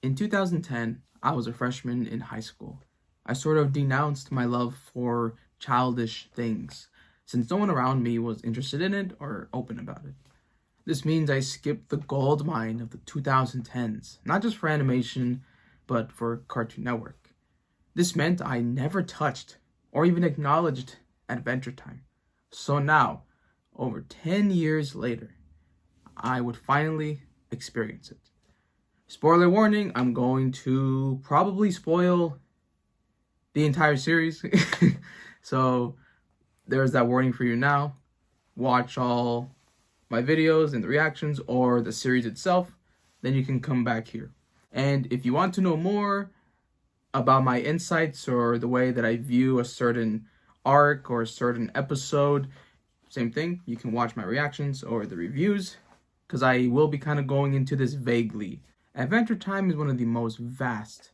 In 2010, I was a freshman in high school. I sort of denounced my love for childish things, since no one around me was interested in it or open about it. This means I skipped the gold mine of the 2010s, not just for animation, but for Cartoon Network. This meant I never touched or even acknowledged Adventure Time. So now, over 10 years later, I would finally experience it. Spoiler warning, I'm going to probably spoil the entire series. So there's that warning for you now. Watch all my videos and the reactions or the series itself, then you can come back here. And if you want to know more about my insights or the way that I view a certain arc or a certain episode, same thing, you can watch my reactions or the reviews, because I will be kind of going into this vaguely. Adventure Time is one of the most vast,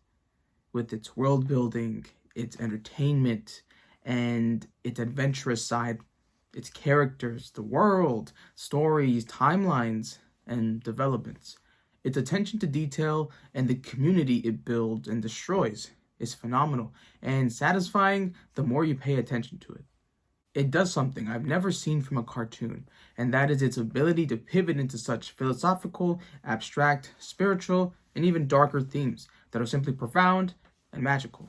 with its world building, its entertainment, and its adventurous side, its characters, the world, stories, timelines, and developments. Its attention to detail and the community it builds and destroys is phenomenal and satisfying the more you pay attention to it. It does something I've never seen from a cartoon, and that is its ability to pivot into such philosophical, abstract, spiritual, and even darker themes that are simply profound and magical.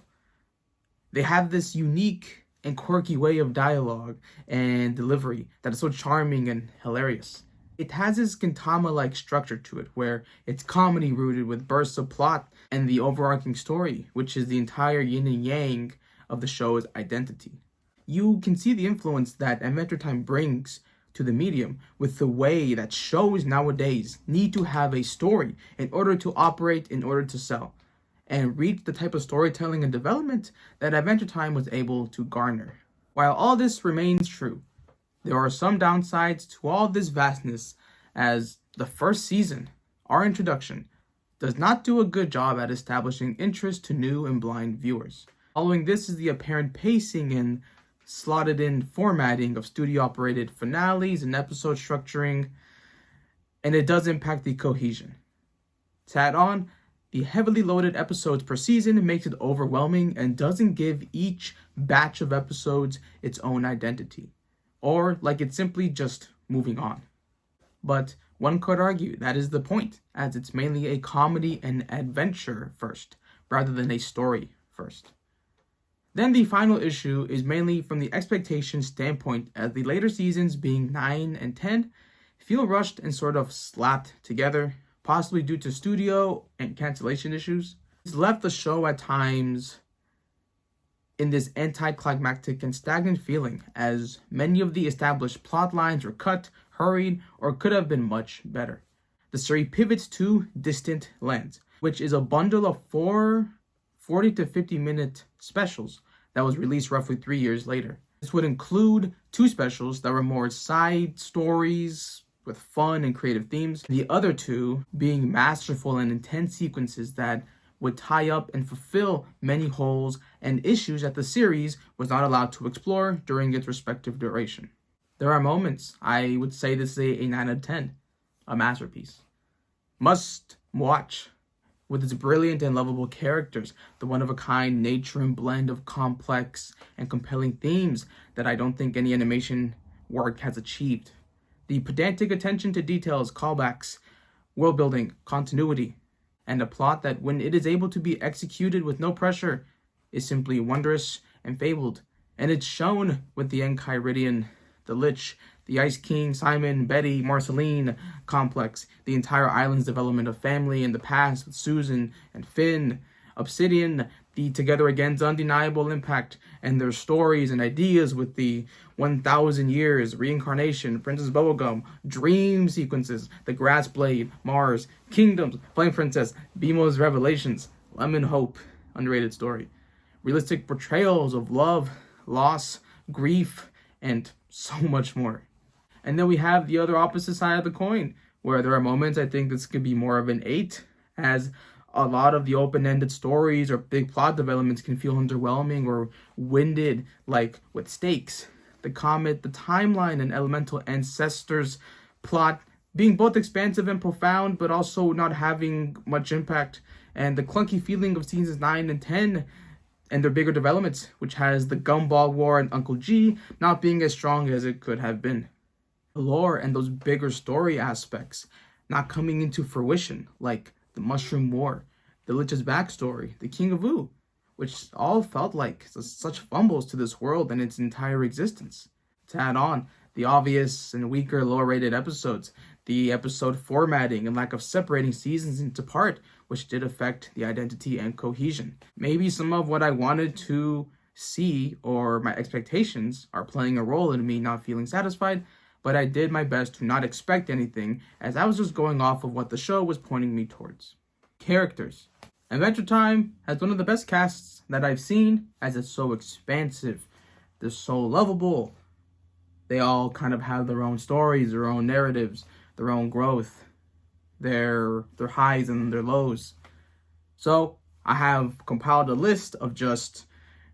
They have this unique and quirky way of dialogue and delivery that is so charming and hilarious. It has this Gintama-like structure to it, where it's comedy rooted with bursts of plot and the overarching story, which is the entire yin and yang of the show's identity. You can see the influence that Adventure Time brings to the medium with the way that shows nowadays need to have a story in order to operate, in order to sell, and reach the type of storytelling and development that Adventure Time was able to garner. While all this remains true, there are some downsides to all this vastness, as the first season, our introduction, does not do a good job at establishing interest to new and blind viewers. Following this is the apparent pacing and slotted in formatting of studio-operated finales and episode structuring, and it does impact the cohesion. To add on, the heavily loaded episodes per season makes it overwhelming and doesn't give each batch of episodes its own identity, or like it's simply just moving on. But one could argue that is the point, as it's mainly a comedy and adventure first, rather than a story first. Then the final issue is mainly from the expectation standpoint, as the later seasons, being 9 and 10, feel rushed and sort of slapped together, possibly due to studio and cancellation issues. It's left the show at times in this anticlimactic and stagnant feeling, as many of the established plot lines were cut, hurried, or could have been much better. The story pivots to Distant Lands, which is a bundle of 4 40 to 50 minute specials that was released roughly 3 years later. This would include 2 specials that were more side stories with fun and creative themes, the other 2 being masterful and intense sequences that would tie up and fulfill many holes and issues that the series was not allowed to explore during its respective duration. There are moments, I would say this is a 9 out of 10, a masterpiece. Must watch. With its brilliant and lovable characters, the one-of-a-kind nature and blend of complex and compelling themes that I don't think any animation work has achieved. The pedantic attention to details, callbacks, world-building, continuity, and a plot that, when it is able to be executed with no pressure, is simply wondrous and fabled. And it's shown with the Enchiridion, the Lich, the Ice King, Simon, Betty, Marceline complex, the entire island's development of family in the past with Susan and Finn, Obsidian, the Together Again's undeniable impact, and their stories and ideas with the 1,000 years, reincarnation, Princess Bubblegum, dream sequences, the Grass Blade, Mars, Kingdoms, Flame Princess, Bemo's Revelations, Lemon Hope, underrated story, realistic portrayals of love, loss, grief, and so much more. And then we have the other opposite side of the coin, where there are moments I think this could be more of an 8, as a lot of the open-ended stories or big plot developments can feel underwhelming or winded, like with Stakes, the Comet, the Timeline, and Elemental Ancestors plot being both expansive and profound, but also not having much impact, and the clunky feeling of seasons 9 and 10 and their bigger developments, which has the Gumball War and Uncle G not being as strong as it could have been. The lore and those bigger story aspects not coming into fruition, like the Mushroom War, the Lich's backstory, the King of Ooh, which all felt like such fumbles to this world and its entire existence. To add on, the obvious and weaker lower rated episodes, the episode formatting and lack of separating seasons into part, which did affect the identity and cohesion. Maybe some of what I wanted to see or my expectations are playing a role in me not feeling satisfied, but I did my best to not expect anything as I was just going off of what the show was pointing me towards. Characters. Adventure Time has one of the best casts that I've seen, as it's so expansive. They're so lovable. They all kind of have their own stories, their own narratives, their own growth, their highs and their lows. So I have compiled a list of just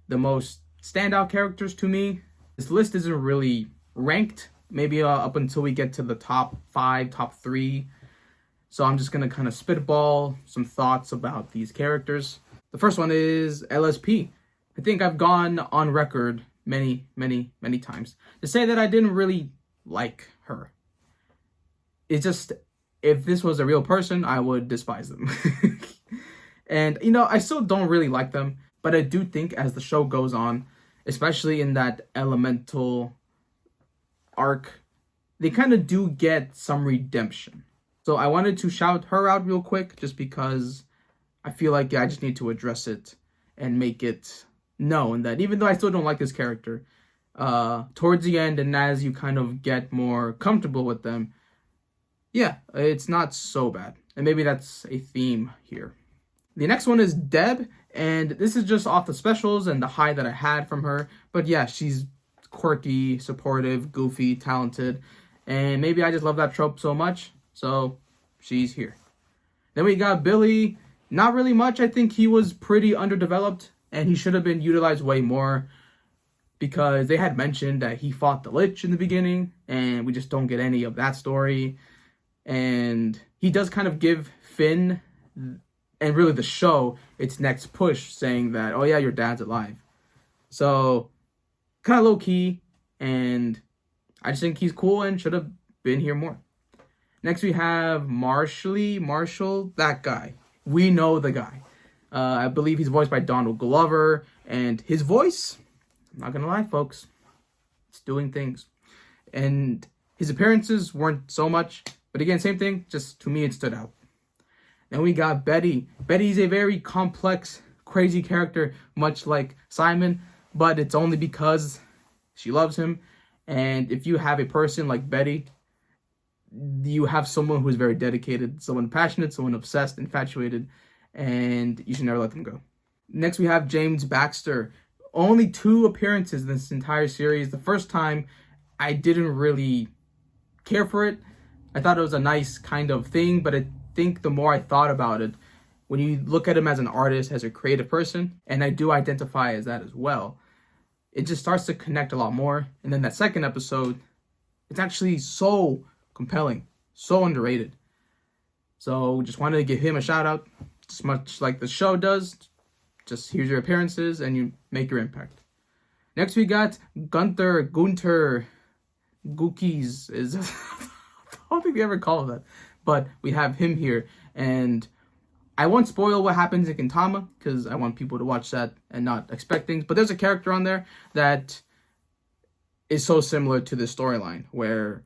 the most standout characters to me. This list isn't really ranked, maybe up until we get to the top 5, top 3. So I'm just going to kind of spitball some thoughts about these characters. The first one is LSP. I think I've gone on record many times to say that I didn't really like her. It's just, if this was a real person, I would despise them. And, I still don't really like them, but I do think as the show goes on, especially in that elemental arc, they kind of do get some redemption. So I wanted to shout her out real quick just because I feel like I just need to address it and make it known that even though I still don't like this character, towards the end and as you kind of get more comfortable with them, yeah, it's not so bad. And maybe that's a theme here. The next one is Deb, and this is just off the specials and the high that I had from her. But yeah, she's quirky, supportive, goofy, talented, and maybe I just love that trope so much, so she's here. Then we got Billy. Not really much. I think he was pretty underdeveloped, and he should have been utilized way more because they had mentioned that he fought the Lich in the beginning, and we just don't get any of that story. And he does kind of give Finn, and really the show, its next push, saying that, oh yeah, your dad's alive. So, kind of low-key, and I just think he's cool and should have been here more. Next we have Marshall, that guy. We know the guy. I believe he's voiced by Donald Glover, and his voice, I'm not gonna lie, folks, it's doing things. And his appearances weren't so much, but again, same thing, just to me it stood out. Then we got Betty. Betty's a very complex, crazy character, much like Simon, but it's only because she loves him. And if you have a person like Betty, you have someone who is very dedicated, someone passionate, someone obsessed, infatuated, and you should never let them go. Next, we have James Baxter. Only 2 appearances in this entire series. The first time, I didn't really care for it. I thought it was a nice kind of thing, but I think the more I thought about it, when you look at him as an artist, as a creative person, and I do identify as that as well, it just starts to connect a lot more. And then that second episode, it's actually so compelling, so underrated. So just wanted to give him a shout out, just much like the show does. Just here's your appearances and you make your impact. Next we got Gunther, Gookies is I don't think we ever call him that, but we have him here, and I won't spoil what happens in Gintama because I want people to watch that and not expect things. But there's a character on there that is so similar to this storyline where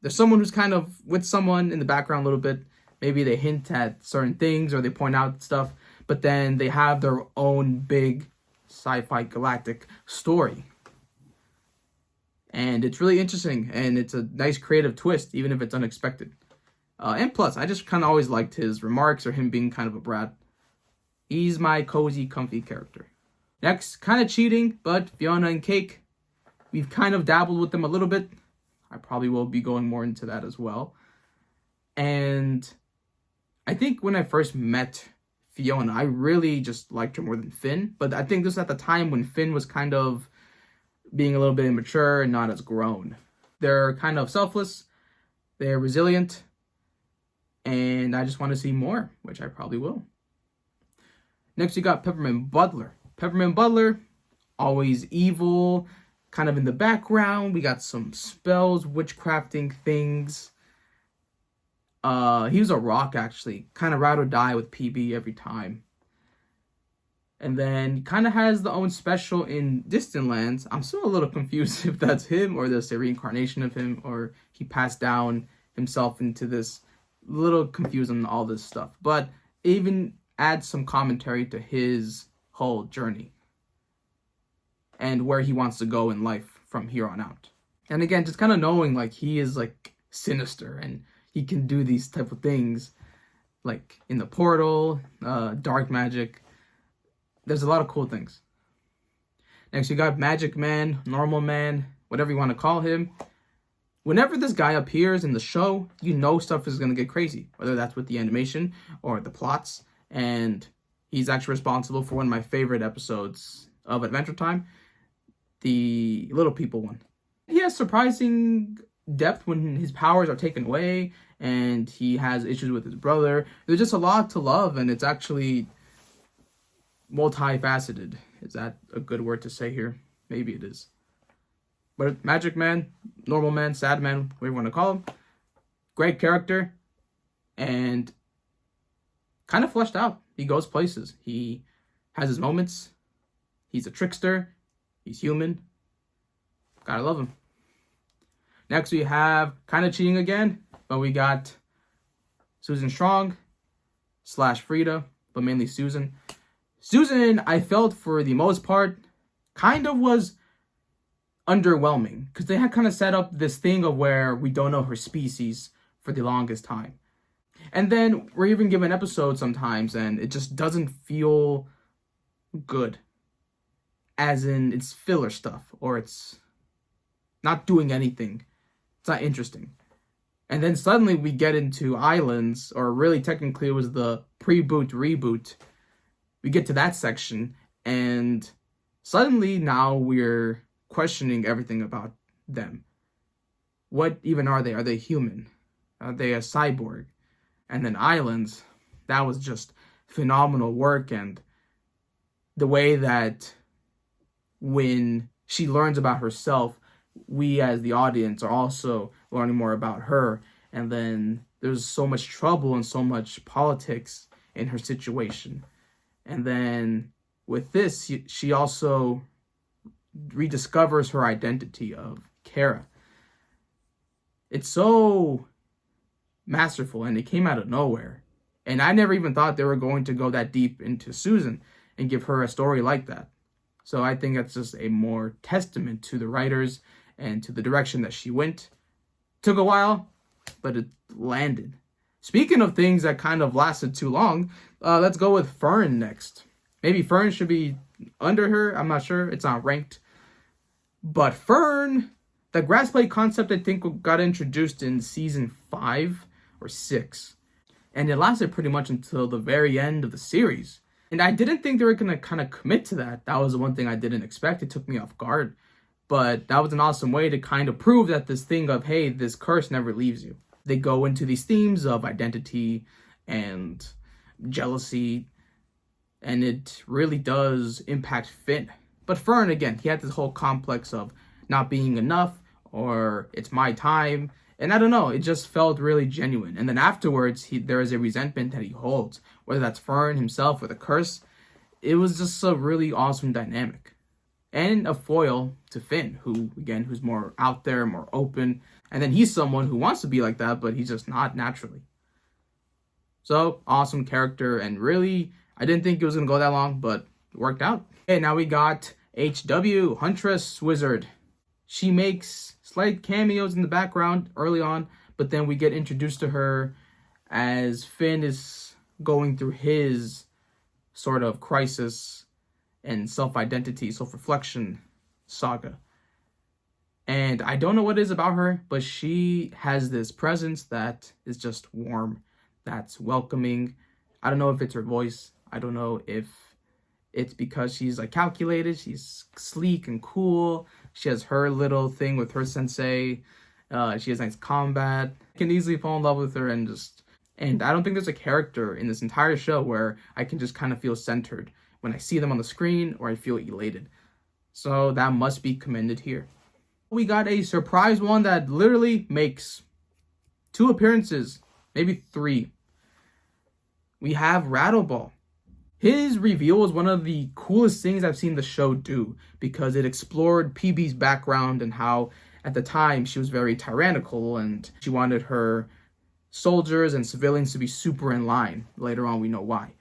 there's someone who's kind of with someone in the background a little bit. Maybe they hint at certain things or they point out stuff, but then they have their own big sci-fi galactic story. And it's really interesting, and it's a nice creative twist, even if it's unexpected. And plus, I just kind of always liked his remarks or him being kind of a brat. He's my cozy, comfy character. Next, kind of cheating, but Fiona and Cake. We've kind of dabbled with them a little bit. I probably will be going more into that as well. And I think when I first met Fiona, I really just liked her more than Finn. But I think this was at the time when Finn was kind of being a little bit immature and not as grown. They're kind of selfless. They're resilient. And I just want to see more, which I probably will. Next, we got Peppermint Butler. Peppermint Butler, always evil, kind of in the background. We got some spells, witchcrafting things. He was a rock, actually. Kind of ride or die with PB every time. And then kind of has the own special in Distant Lands. I'm still a little confused if that's him or that's a reincarnation of him or he passed down himself into this. Little confused on all this stuff. But even adds some commentary to his whole journey and where he wants to go in life from here on out. And again, just kind of knowing like he is like sinister and he can do these type of things like in the portal, dark magic. There's a lot of cool things. Next, you got Magic Man, Normal Man, whatever you want to call him. Whenever this guy appears in the show, you know stuff is going to get crazy, whether that's with the animation or the plots. And he's actually responsible for one of my favorite episodes of Adventure Time, the Little People one. He has surprising depth when his powers are taken away and he has issues with his brother. There's just a lot to love, and it's actually multifaceted. Is that a good word to say here? Maybe it is. But Magic Man, Normal Man, Sad Man, whatever you want to call him, great character and kind of fleshed out. He goes places. He has his moments. He's a trickster. He's human. Gotta love him. Next we have kind of cheating again, but we got Susan Strong / Frida, but mainly Susan. Susan, I felt for the most part, kind of was underwhelming because they had kind of set up this thing of where we don't know her species for the longest time. And then we're even given episodes sometimes and it just doesn't feel good. As in it's filler stuff or it's not doing anything. It's not interesting. And then suddenly we get into Islands, or really technically it was the pre-boot reboot. We get to that section and suddenly now we're questioning everything about them. What even are they? Are they human? Are they a cyborg? And then Islands, that was just phenomenal work, and the way that when she learns about herself, we as the audience are also learning more about her, and then there's so much trouble and so much politics in her situation. And then with this, she also rediscovers her identity of Kara. It's so masterful and it came out of nowhere. And I never even thought they were going to go that deep into Susan and give her a story like that. So I think that's just a more testament to the writers and to the direction that she went. Took a while, but it landed. Speaking of things that kind of lasted too long, let's go with Fern next. Maybe Fern should be under her. I'm not sure. It's not ranked. But Fern, the grass blade concept, I think got introduced in season 5 or 6. And it lasted pretty much until the very end of the series. And I didn't think they were going to kind of commit to that. That was the one thing I didn't expect. It took me off guard. But that was an awesome way to kind of prove that this thing of, hey, this curse never leaves you. They go into these themes of identity and jealousy, and it really does impact Finn. But Fern, again, he had this whole complex of not being enough, or it's my time, and I don't know, it just felt really genuine. And then afterwards, there is a resentment that he holds, whether that's Fern himself or the curse. It was just a really awesome dynamic. And a foil to Finn, who's more out there, more open. And then he's someone who wants to be like that, but he's just not naturally. So, awesome character, and really, I didn't think it was going to go that long, but it worked out. Okay, now we got HW, Huntress Wizard. She makes slight cameos in the background early on, but then we get introduced to her as Finn is going through his sort of crisis and self-identity, self-reflection saga. And I don't know what it is about her, but she has this presence that is just warm, that's welcoming. I don't know if it's her voice. I don't know if it's because she's like calculated, she's sleek and cool. She has her little thing with her sensei. She has nice combat. I can easily fall in love with her, and And I don't think there's a character in this entire show where I can just kind of feel centered when I see them on the screen or I feel elated. So that must be commended here. We got a surprise one that literally makes 2 appearances, maybe 3. We have Rattleball. His reveal was one of the coolest things I've seen the show do because it explored PB's background and how at the time she was very tyrannical and she wanted her soldiers and civilians to be super in line. Later on, we know why.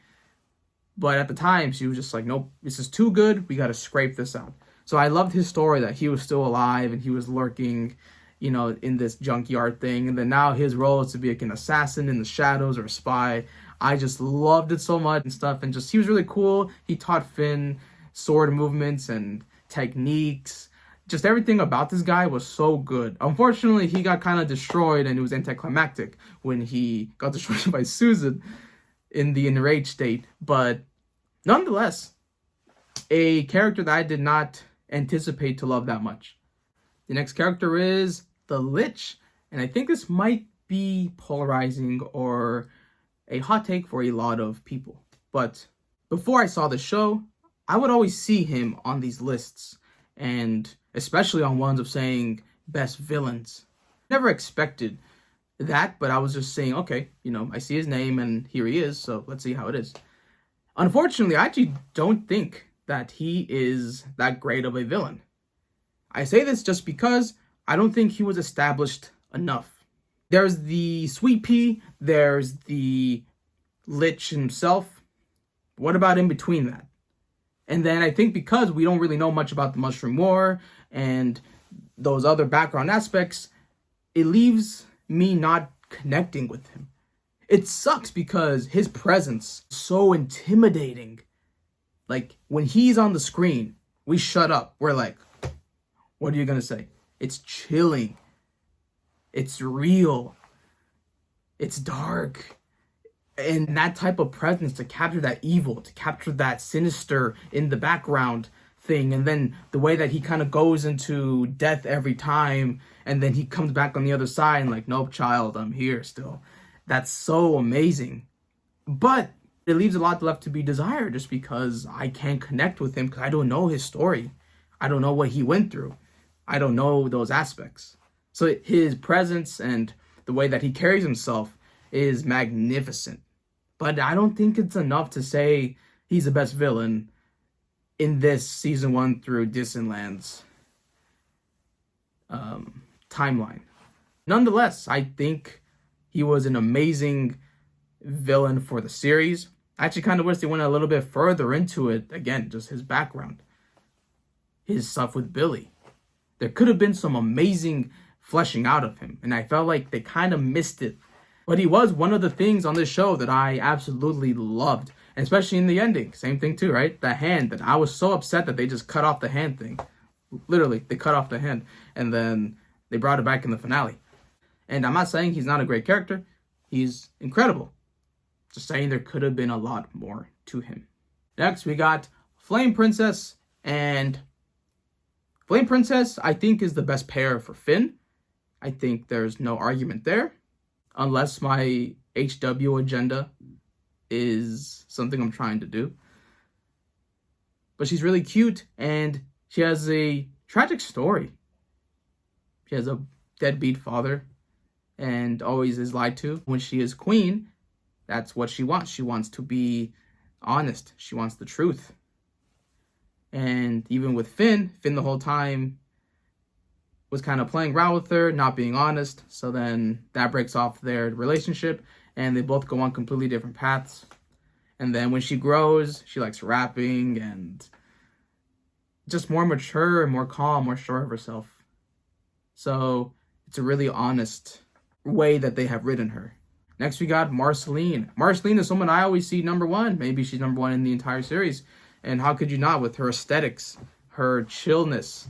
But at the time, she was just like, nope, this is too good. We got to scrape this out. So I loved his story that he was still alive and he was lurking, in this junkyard thing. And then now his role is to be like an assassin in the shadows or a spy. I just loved it so much and stuff. And just, he was really cool. He taught Finn sword movements and techniques. Just everything about this guy was so good. Unfortunately, he got kind of destroyed and it was anticlimactic when he got destroyed by Susan in the enraged state. But nonetheless, a character that I did not anticipate to love that much. The next character is the Lich. And I think this might be polarizing or a hot take for a lot of people. But before I saw the show, I would always see him on these lists. And especially on ones of saying best villains. Never expected that, but I was just saying, okay, I see his name and here he is, so let's see how it is. Unfortunately, I actually don't think that he is that great of a villain. I say this just because I don't think he was established enough. There's the Sweet Pea, there's the Lich himself. What about in between that? And then I think because we don't really know much about the Mushroom War and those other background aspects, it leaves me not connecting with him. It sucks because his presence is so intimidating. Like, when he's on the screen, we shut up. We're like, what are you going to say? It's chilling. It's real. It's dark. And that type of presence to capture that evil, to capture that sinister in the background thing, and then the way that he kind of goes into death every time, and then he comes back on the other side and like, nope, child, I'm here still. That's so amazing. But it leaves a lot left to be desired just because I can't connect with him because I don't know his story. I don't know what he went through. I don't know those aspects. So his presence and the way that he carries himself is magnificent. But I don't think it's enough to say he's the best villain in this season 1 through Distant Lands timeline. Nonetheless, I think he was an amazing villain for the series. I actually kind of wish they went a little bit further into it. Again, just his background. His stuff with Billy. There could have been some amazing fleshing out of him. And I felt like they kind of missed it. But he was one of the things on this show that I absolutely loved. And especially in the ending. Same thing too, right? The hand. That I was so upset that they just cut off the hand thing. Literally, they cut off the hand. And then they brought it back in the finale. And I'm not saying he's not a great character. He's incredible. Just saying there could have been a lot more to him. Next, we got Flame Princess. And Flame Princess, I think, is the best pair for Finn. I think there's no argument there. Unless my HW agenda is something I'm trying to do. But she's really cute, and she has a tragic story. She has a deadbeat father, and always is lied to. When she is queen, that's what she wants. She wants to be honest. She wants the truth. And even with Finn the whole time was kind of playing around with her, not being honest. So then that breaks off their relationship, and they both go on completely different paths. And then when she grows, she likes rapping and just more mature and more calm, more sure of herself. So it's a really honest way that they have written her. Next, we got Marceline. Marceline is someone I always see number 1. Maybe she's number 1 in the entire series. And how could you not, with her aesthetics, her chillness,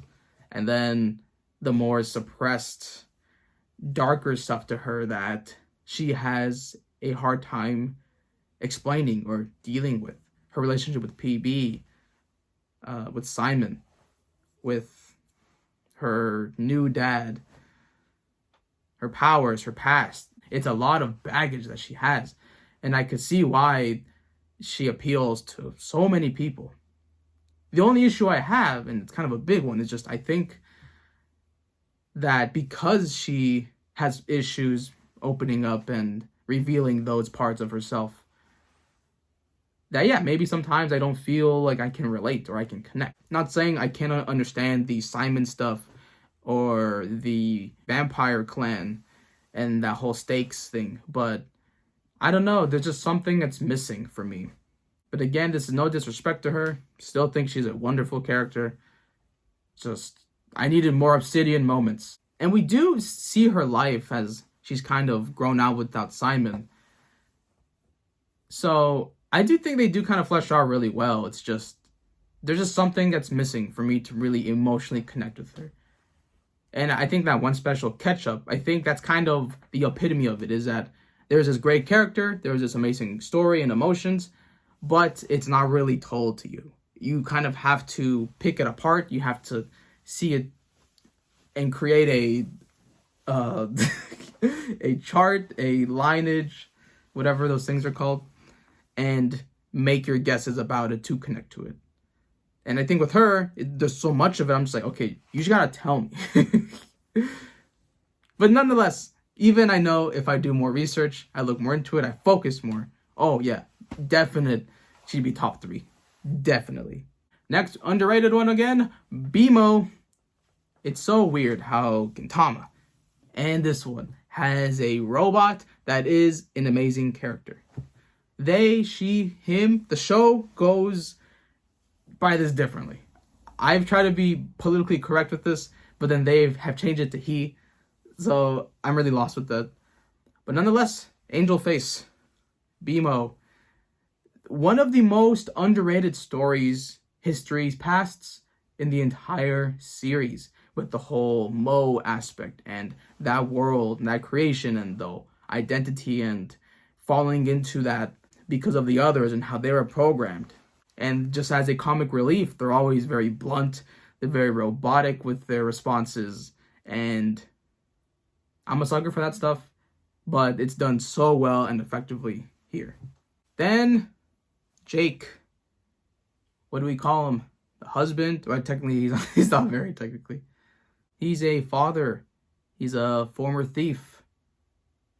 and then the more suppressed, darker stuff to her that she has a hard time explaining or dealing with. Her relationship with PB, with Simon, with her new dad, her powers, her past, It's a lot of baggage that she has. And I could see why she appeals to so many people. The only issue I have, and it's kind of a big one, is just I think that because she has issues opening up and revealing those parts of herself, that yeah, maybe sometimes I don't feel like I can relate or I can connect. Not saying I cannot understand the Simon stuff or the vampire clan and that whole stakes thing, but I don't know, there's just something that's missing for me. But again, this is no disrespect to her. Still think she's a wonderful character. Just, I needed more Obsidian moments. And we do see her life as she's kind of grown out without Simon. So I do think they do kind of flesh out really well. It's just, there's just something that's missing for me to really emotionally connect with her. And I think that one special catch-up, I think that's kind of the epitome of it, is that there's this great character, there's this amazing story and emotions, but it's not really told to you. You kind of have to pick it apart. You have to see it and create a a chart, a lineage, whatever those things are called, and make your guesses about it to connect to it. And I think with her, there's so much of it, I'm just like, okay, you just gotta tell me. But nonetheless, even I know if I do more research, I look more into it, I focus more. Oh yeah, definite, she'd be top 3. Definitely. Next, underrated one again, BMO. It's so weird how Gintama and this one has a robot that is an amazing character. They, she, him, the show goes by this differently. I've tried to be politically correct with this, but then they have changed it to he. So I'm really lost with that. But nonetheless, Angel Face, BMO. One of the most underrated stories, histories, pasts in the entire series, with the whole Mo aspect and that world and that creation and the identity and falling into that because of the others and how they were programmed. And just as a comic relief, they're always very blunt, they're very robotic with their responses, and I'm a sucker for that stuff, but it's done so well and effectively here. Then Jake, what do we call him? The husband? Well, technically, he's not married, technically. He's a father. He's a former thief.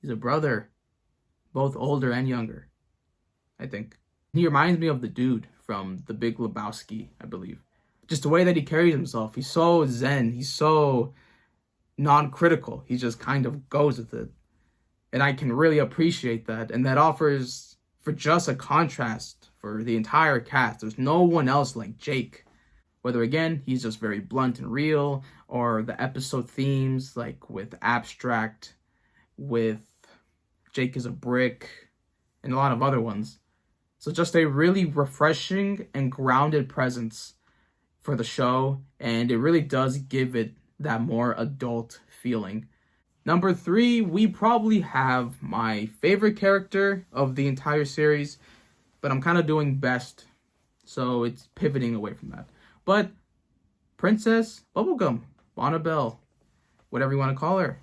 He's a brother. Both older and younger, I think. He reminds me of the dude from The Big Lebowski, I believe. Just the way that he carries himself. He's so zen. He's so non-critical. He just kind of goes with it. And I can really appreciate that. And that offers, for just a contrast for the entire cast, there's no one else like Jake. Whether, again, he's just very blunt and real, or the episode themes, like with Abstract, with Jake is a Brick, and a lot of other ones. So just a really refreshing and grounded presence for the show, and it really does give it that more adult feeling. Number 3, we probably have my favorite character of the entire series, but I'm kind of doing best, so it's pivoting away from that. But Princess Bubblegum, Bonnabelle, whatever you want to call her.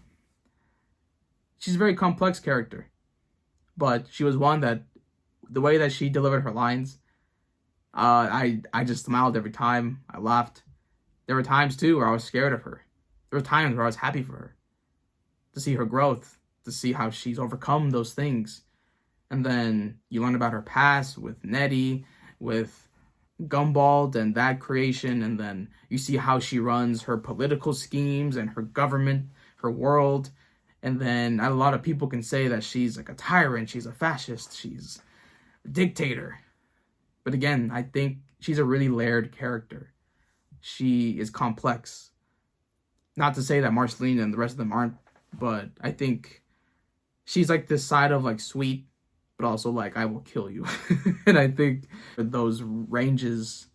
She's a very complex character, but she was one that, the way that she delivered her lines, I just smiled every time. I laughed. There were times, too, where I was scared of her. There were times where I was happy for her. To see her growth, to see how she's overcome those things. And then you learn about her past with Nettie, with Gumball and that creation, and then you see how she runs her political schemes and her government, her world. And then a lot of people can say that she's like a tyrant, she's a fascist, she's a dictator. But again, I think she's a really layered character. She is complex. Not to say that Marceline and the rest of them aren't, but I think she's like this side of like sweet, but also like I will kill you. And I think those ranges,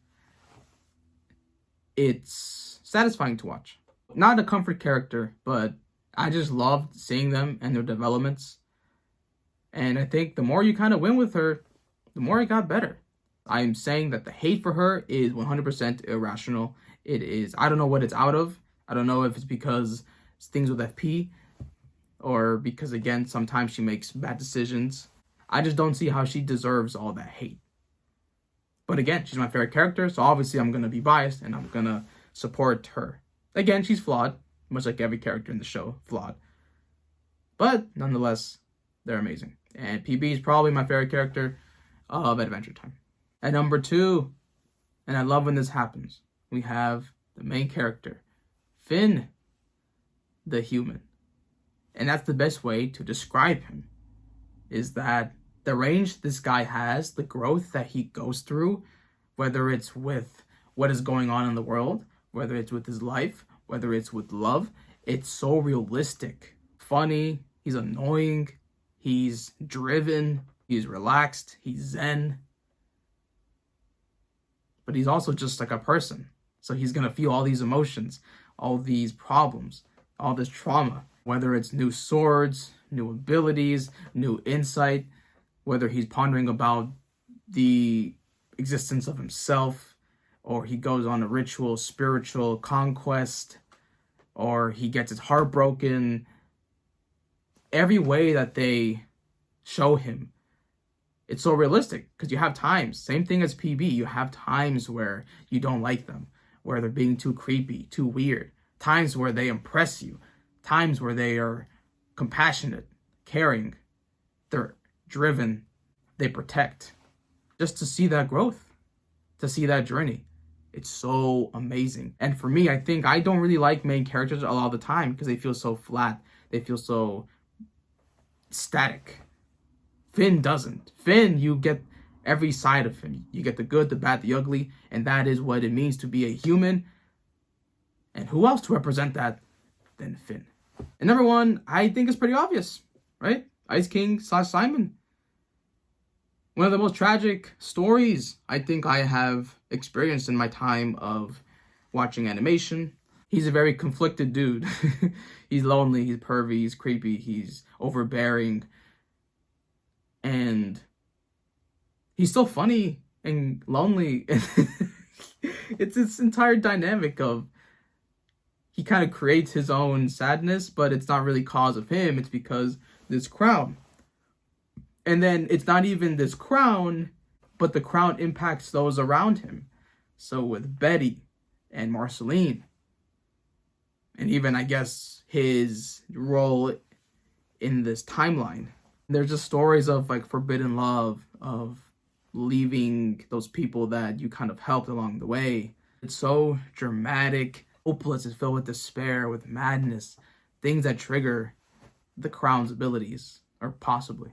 it's satisfying to watch. Not a comfort character, but I just loved seeing them and their developments. And I think the more you kind of win with her, the more it got better. I'm saying that the hate for her is 100% irrational. It is, I don't know what it's out of. I don't know if it's because it's things with FP. or because, again, sometimes she makes bad decisions. I just don't see how she deserves all that hate. But again, she's my favorite character, so obviously I'm going to be biased and I'm going to support her. Again, she's flawed, much like every character in the show, flawed. But nonetheless, they're amazing. And PB is probably my favorite character of Adventure Time. At number 2, and I love when this happens, we have the main character, Finn, the human. And that's the best way to describe him, is that the range this guy has, the growth that he goes through, whether it's with what is going on in the world, whether it's with his life, whether it's with love, it's so realistic. Funny, he's annoying, he's driven, he's relaxed, he's zen. But he's also just like a person. So he's going to feel all these emotions, all these problems, all this trauma, whether it's new swords, new abilities, new insight, whether he's pondering about the existence of himself, or he goes on a ritual, spiritual conquest, or he gets his heart broken. Every way that they show him, it's so realistic, because you have times, same thing as PB, you have times where you don't like them, where they're being too creepy, too weird, times where they impress you, times where they are compassionate, caring, they're driven, they protect. Just to see that growth, to see that journey, it's so amazing. And for me, I think I don't really like main characters a lot of the time because they feel so flat, they feel so static. Finn doesn't. Finn, you get every side of him. You get the good, the bad, the ugly, and that is what it means to be a human. And who else to represent that than Finn? And number 1, I think is pretty obvious, right? Ice King / Simon. One of the most tragic stories I think I have experienced in my time of watching animation. He's a very conflicted dude. He's lonely, he's pervy, he's creepy, he's overbearing. And he's so funny and lonely. It's this entire dynamic of he kind of creates his own sadness, but it's not really cause of him. It's because this crown. And then it's not even this crown, but the crown impacts those around him. So with Betty and Marceline, and even, I guess, his role in this timeline. There's just stories of like forbidden love, of leaving those people that you kind of helped along the way. It's so dramatic, hopeless, it's filled with despair, with madness, things that trigger the crown's abilities, or possibly.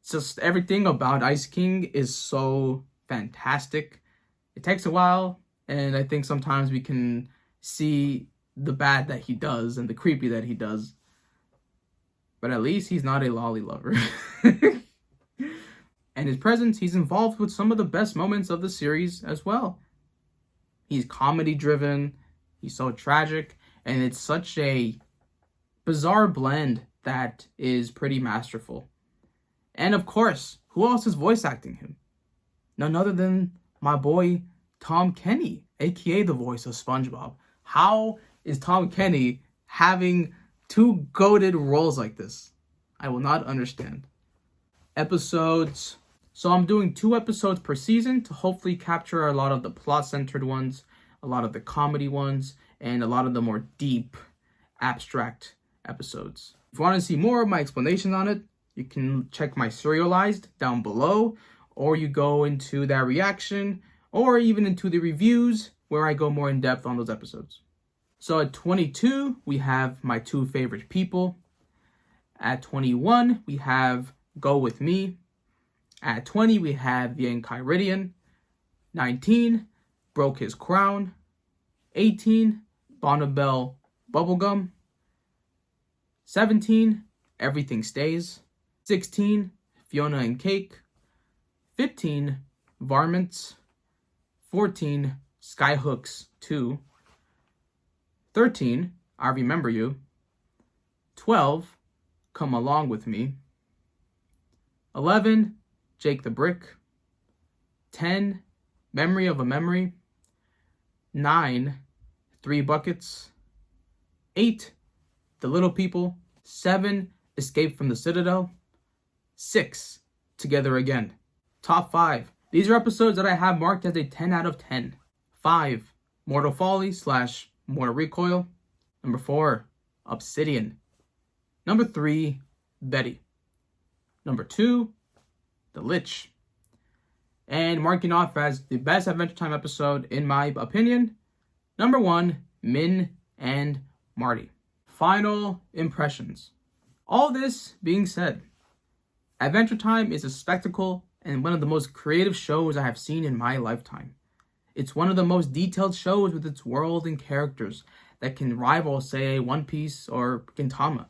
It's just everything about Ice King is so fantastic. It takes a while, and I think sometimes we can see the bad that he does and the creepy that he does. But at least he's not a lolly lover. And his presence, he's involved with some of the best moments of the series as well. He's comedy driven, he's so tragic, and it's such a bizarre blend that is pretty masterful. And of course, who else is voice acting him? None other than my boy Tom Kenny, aka the voice of SpongeBob. How is Tom Kenny having 2 goated roles like this? I will not understand. Episodes. So I'm doing 2 episodes per season to hopefully capture a lot of the plot-centered ones, a lot of the comedy ones, and a lot of the more deep, abstract episodes. If you want to see more of my explanations on it, you can check my serialized down below, or you go into that reaction, or even into the reviews where I go more in depth on those episodes. So at 22, we have my 2 favorite people. At 21, we have Go With Me. At 20, we have the Enchiridion. 19, Broke His Crown. 18, Bonnabelle Bubblegum. 17, Everything Stays. 16, Fiona and Cake. 15, Varmints. 14, Skyhooks 2. 13, I Remember You. 12, Come Along With Me. 11, Jake the Brick. 10, Memory of a Memory. 9, 3 Buckets. 8, The Little People. 7, Escape from the Citadel. 6, Together Again. Top 5. These are episodes that I have marked as a 10 out of 10. 5, Mortal Folly / Mortal Recoil. Number 4, Obsidian. Number 3, Betty. Number 2, The Lich. And marking off as the best Adventure Time episode, in my opinion, number 1, Min and Marty. Final impressions. All this being said, Adventure Time is a spectacle and one of the most creative shows I have seen in my lifetime. It's one of the most detailed shows with its world and characters that can rival, say, One Piece or Gintama.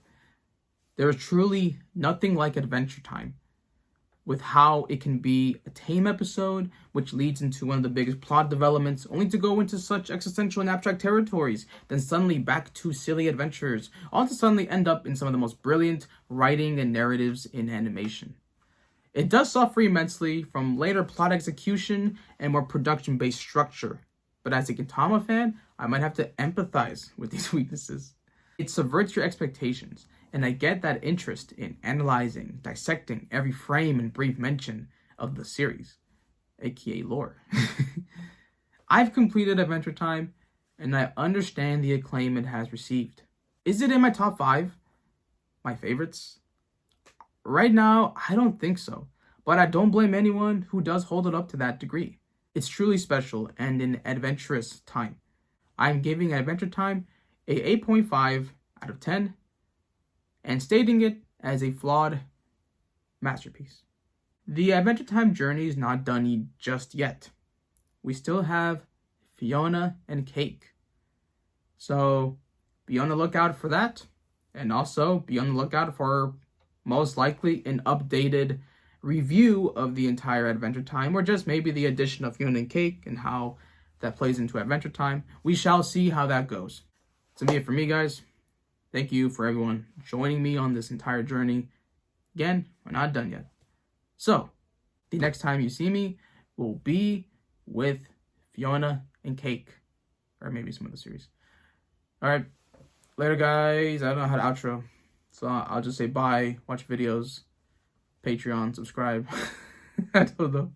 There is truly nothing like Adventure Time, with how it can be a tame episode, which leads into one of the biggest plot developments, only to go into such existential and abstract territories, then suddenly back to silly adventures, all to suddenly end up in some of the most brilliant writing and narratives in animation. It does suffer immensely from later plot execution and more production-based structure, but as a Gintama fan, I might have to empathize with these weaknesses. It subverts your expectations, and I get that interest in analyzing, dissecting every frame and brief mention of the series, aka lore. I've completed Adventure Time, and I understand the acclaim it has received. Is it in my top 5? My favorites? Right now, I don't think so, but I don't blame anyone who does hold it up to that degree. It's truly special and an adventurous time. I'm giving Adventure Time a 8.5 out of 10, and stating it as a flawed masterpiece. The Adventure Time journey is not done just yet. We still have Fiona and Cake. So be on the lookout for that, and also be on the lookout for most likely an updated review of the entire Adventure Time, or just maybe the addition of Fiona and Cake and how that plays into Adventure Time. We shall see how that goes. That's it for me, guys. Thank you for everyone joining me on this entire journey. Again, we're not done yet. So, the next time you see me will be with Fiona and Cake. Or maybe some other series. Alright, later guys. I don't know how to outro. So I'll just say bye, watch videos, Patreon, subscribe. I don't know.